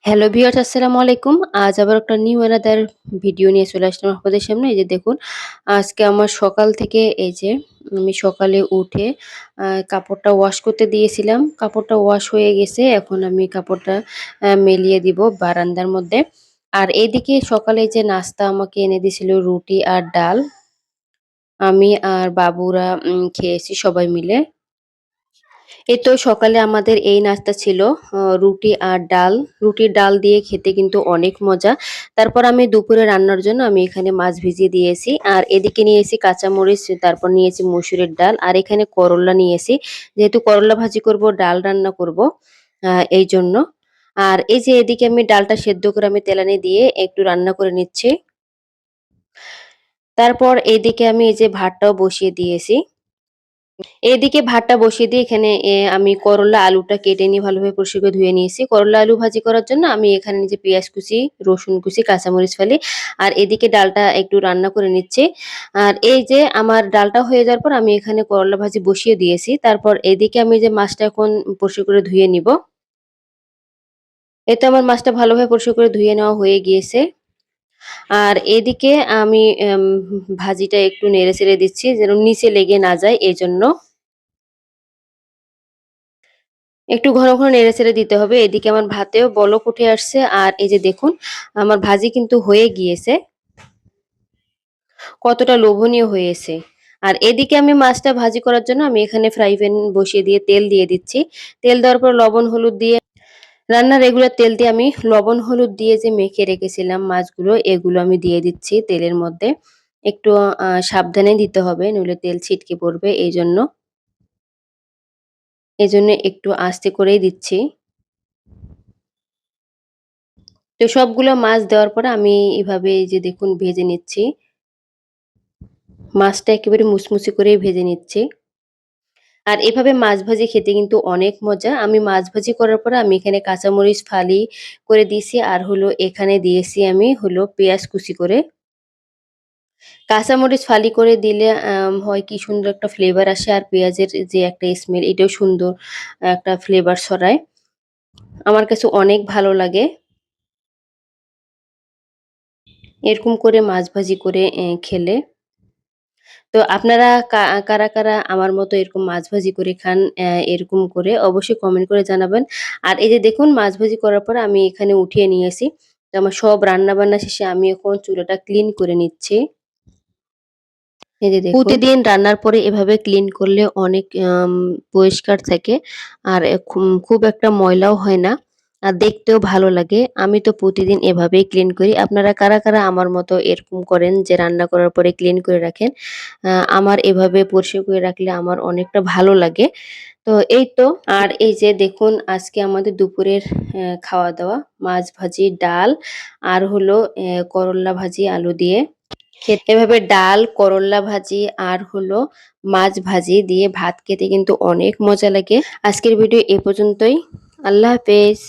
Hello viewers, আসসালামু আলাইকুম। আজ আবার একটা নিউ অ্যানাদার ভিডিও নিয়ে চলে আসলাম আপনাদের সামনে। এই যে দেখুন, আজকে আমার সকাল থেকে এই যে আমি সকালে উঠে কাপড়টা ওয়াশ করতে দিয়েছিলাম। কাপড়টা ওয়াশ হয়ে গেছে। এখন আমি কাপড়টা মেলিয়ে দিব বারান্দার মধ্যে। আর এইদিকে সকালে যে নাস্তা আমাকে এনে দিয়েছিল রুটি আর ডাল। আমি আর বাবুরা খেয়েছি সবাই মিলে। এই তো সকালে আমাদের এই নাস্তা ছিল রুটি আর ডাল। রুটির ডাল দিয়ে খেতে কিন্তু অনেক মজা। তারপর আমি দুপুরে রান্নার জন্য আমি এখানে মাছ ভিজিয়ে দিয়েছি। আর এদিকে নিয়েছি কাঁচামরিচ, তারপর নিয়েছি মসুরের ডাল আর এখানে করল্লা নিয়েছি। যেহেতু করল্লা ভাজি করব, ডাল রান্না করব এইজন্য। আর এই যে এদিকে আমি ডালটা সেদ্ধ করে আমি তেলানি দিয়ে একটু রান্না করে নিচ্ছি। তারপর এইদিকে আমি এই যে ভাতটাও বসিয়ে দিয়েছি। এদিকে ভাতটা বসিয়ে দিয়ে এখানে আমি করলা আলুটা কেটে নিয়ে ভালোভাবে পরিষ্কার করে ধুয়ে নিয়েছি। করলা আলু ভাজি করার জন্য আমি এখানে নিজে পেঁয়াজ কুচি, রসুন কুচি, কাঁচামরিচ ফেলি। আর এদিকে ডালটা একটু রান্না করে নিচ্ছি। আর এই যে আমার ডালটা হয়ে যাওয়ার পর আমি এখানে করলা ভাজি বসিয়ে দিয়েছি। তারপর এদিকে আমি যে মাছটা এখন পরিষ্কার করে ধুয়ে নিব। এই তো আমার মাছটা ভালোভাবে পরিষ্কার করে ধুয়ে নেওয়া হয়ে গিয়েছে। আর এদিকে আমি ভাজিটা একটু নেড়ে-চেড়ে দিচ্ছি যেন নিচে লেগে না যায় এজন্য। একটু ঘন, ঘন নেড়েচেড়ে দিতে হবে। এদিকে আমার ভাতেও বলক উঠে আসছে। আর এই যে দেখুন, আমার ভাজি কিন্তু হয়ে গিয়েছে। কতটা লোভনীয় হয়েছে। আর এদিকে আমি মাছটা ভাজি করার জন্য আমি এখানে ফ্রাই প্যান বসিয়ে দিয়ে তেল দিয়ে দিচ্ছি। তেল দেওয়ার পর লবণ, হলুদ দিয়ে রান্নার রেগুলার তেল দিয়ে আমি লবণ, হলুদ দিয়ে যে মেখে রেখেছিলাম মাছগুলো, এগুলো আমি দিয়ে দিচ্ছি তেলের মধ্যে। একটু সাবধানে দিতে হবে, নইলে তেল ছিটকে পড়বে এইজন্য। এজন্য একটু আস্তে করেই দিচ্ছি। তো সবগুলো মাছ দেওয়ার পরে আমি এভাবে এই যে দেখুন ভেজে নিচ্ছি। মাছটা একেবারে মুচমুচে করেই ভেজে নিচ্ছি। আর এভাবে মাছ ভাজি খেতে কিন্তু অনেক মজা। আমি মাছ ভাজি করার পরে আমি এখানে কাঁচামরিচ ফালি করে দিয়েছি আর হলো এখানে দিয়েছি আমি হলো পেঁয়াজ কুচি করে। কাঁচামরিচ ফালি করে দিলে হয় কি সুন্দর একটা ফ্লেভার আসে আর পেঁয়াজের যে একটা স্মেল এটাও সুন্দর একটা ফ্লেভার ছড়ায়। আমার কাছে অনেক ভালো লাগে। এরকম করে মাছ ভাজি করে খেলে। তো আপনারা কারা, কারা আমার মতো এরকম মাছ ভাজি করে খান এরকম করে অবশ্যই কমেন্ট করে জানাবেন। আর এই যে দেখুন মাছ ভাজি করার পর আমি এখানে উঠিয়ে নিয়েছি। তো আমার সব রান্না-বান্না শেষে আমি এখন চুলাটা ক্লিন করে নিচ্ছি। এই যে দেখুন। প্রতিদিন রান্নার পরে এভাবে ক্লিন করলে অনেক পরিষ্কার থাকে। আর খুব একটা ময়লাও হয় না। আর দেখতেও ভালো লাগে। আমি তো প্রতিদিন এভাবেই ক্লিন করি। আপনারা কারা, কারা আমার মতো এরকম করেন যে রান্না করার পরে ক্লিন করে রাখেন? আমার এভাবে পরিষ্কার করে রাখলে আমার অনেকটা ভালো লাগে। তো এই তো আর এই যে দেখুন আজকে আমাদের দুপুরের খাওয়া-দাওয়া মাছ ভাজি, ডাল আর হলো করল্লা ভাজি আলু দিয়ে। এভাবে ডাল, করল্লা ভাজি আর হলো মাছ ভাজি দিয়ে ভাত খেতে কিন্তু অনেক মজা লাগে। আজকের ভিডিও এ পর্যন্তই। আল্লাহ হাফেজ।